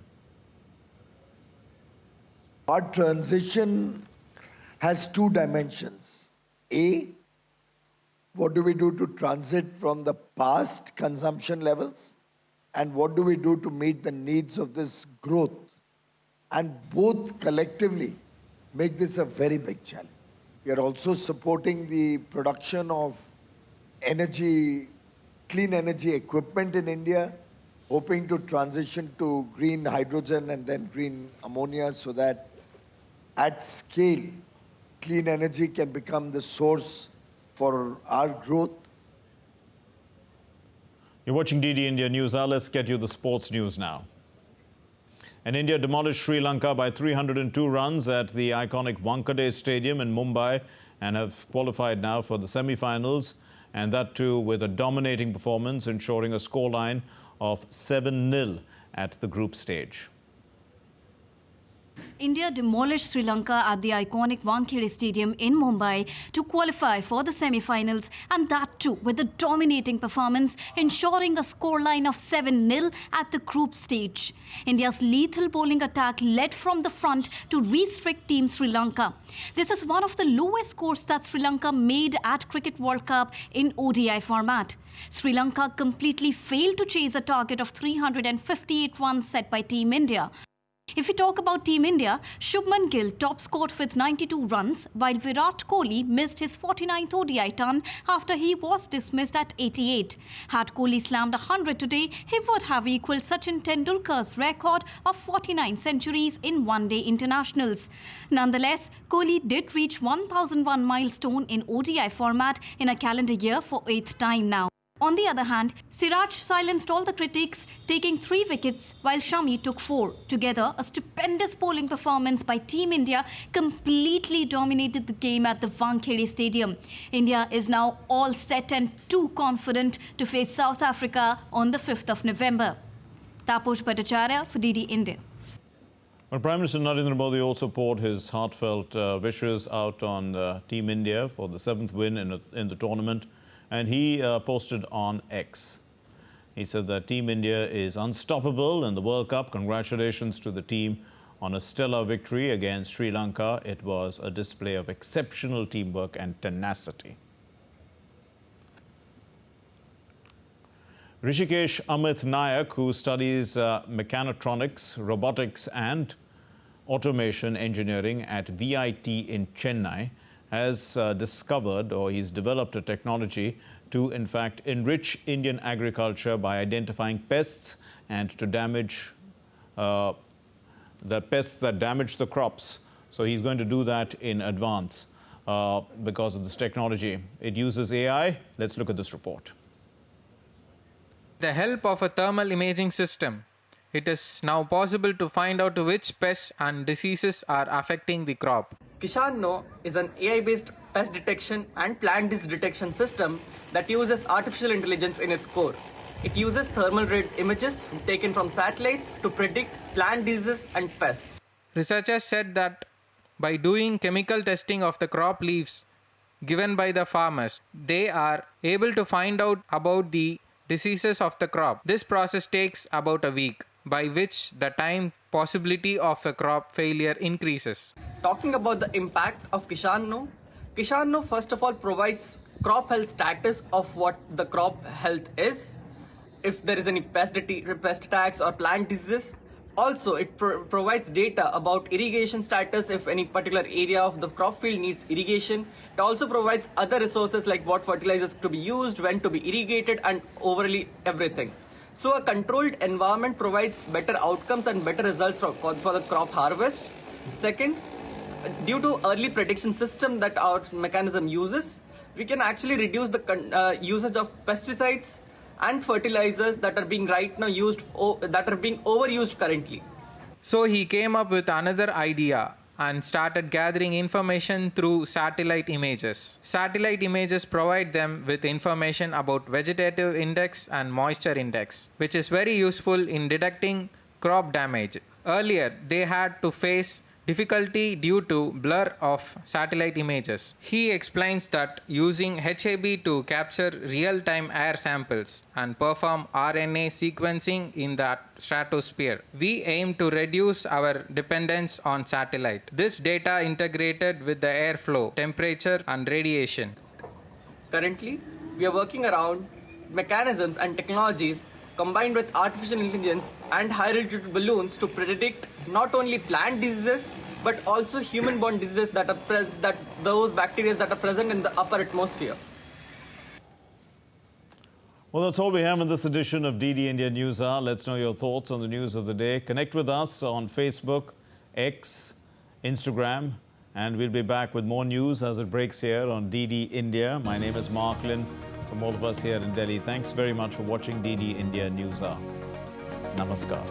Our transition has two dimensions. A, what do we do to transit from the past consumption levels? And what do we do to meet the needs of this growth? And both collectively make this a very big challenge. We are also supporting the production of energy, clean energy equipment in India, hoping to transition to green hydrogen and then green ammonia so that at scale, clean energy can become the source for our growth. You're watching DD India News Hour. Let's get you the sports news now. And India demolished Sri Lanka by 302 runs at the iconic Wankhede Stadium in Mumbai and have qualified now for the semi-finals, and that too with a dominating performance, ensuring a scoreline of 7-0 at the group stage. India demolished Sri Lanka at the iconic Wankhede Stadium in Mumbai to qualify for the semi-finals, and that too with a dominating performance, ensuring a scoreline of 7-0 at the group stage. India's lethal bowling attack led from the front to restrict Team Sri Lanka. This is one of the lowest scores that Sri Lanka made at Cricket World Cup in ODI format. Sri Lanka completely failed to chase a target of 358 runs set by Team India. If we talk about Team India, Shubman Gill top scored with 92 runs, while Virat Kohli missed his 49th ODI ton after he was dismissed at 88. Had Kohli slammed 100 today, he would have equalled Sachin Tendulkar's record of 49 centuries in one-day internationals. Nonetheless, Kohli did reach 1001 milestone in ODI format in a calendar year for 8th time now. On the other hand, Siraj silenced all the critics, taking 3 wickets while Shami took 4. Together, a stupendous bowling performance by Team India completely dominated the game at the Wankhede Stadium. India is now all set and too confident to face South Africa on the 5th of November. Taposh Bhattacharya for DD India. Well, Prime Minister Narendra Modi also poured his heartfelt wishes out on Team India for the 7th win in the tournament. And he posted on X. He said that Team India is unstoppable in the World Cup. Congratulations to the team on a stellar victory against Sri Lanka. It was a display of exceptional teamwork and tenacity. Rishikesh Amit Nayak, who studies mechatronics, robotics and automation engineering at VIT in Chennai, has discovered, or he's developed a technology to in fact enrich Indian agriculture by identifying pests and to damage the pests that damage the crops. So he's going to do that in advance because of this technology. It uses AI. Let's look at this report. With the help of a thermal imaging system, it is now possible to find out which pests and diseases are affecting the crop. Kishan is an AI-based pest detection and plant disease detection system that uses artificial intelligence in its core. It uses thermal red images taken from satellites to predict plant diseases and pests. Researchers said that by doing chemical testing of the crop leaves given by the farmers, they are able to find out about the diseases of the crop. This process takes about a week, by which the time possibility of a crop failure increases. Talking about the impact of Kishan first of all provides crop health status of what the crop health is, if there is any pest attacks or plant diseases. Also, it provides data about irrigation status if any particular area of the crop field needs irrigation. It also provides other resources like what fertilizers to be used, when to be irrigated, and overall everything. So a controlled environment provides better outcomes and better results for the crop harvest. Second, due to early prediction system that our mechanism uses, we can actually reduce the usage of pesticides and fertilizers that are being overused currently. So he came up with another idea and started gathering information through satellite images. Satellite images provide them with information about vegetative index and moisture index, which is very useful in detecting crop damage. Earlier, they had to face difficulty due to blur of satellite images. He explains that using HAB to capture real-time air samples and perform RNA sequencing in the stratosphere, we aim to reduce our dependence on satellite. This data integrated with the airflow, temperature and radiation. Currently, we are working around mechanisms and technologies combined with artificial intelligence and high-altitude balloons to predict not only plant diseases but also human-borne diseases that are those bacteria that are present in the upper atmosphere. Well, that's all we have in this edition of DD India News Hour. Let's know your thoughts on the news of the day. Connect with us on Facebook, X, Instagram, and we'll be back with more news as it breaks here on DD India. My name is Mark Lynn. From all of us here in Delhi, thanks very much for watching DD India News Hour. Namaskar.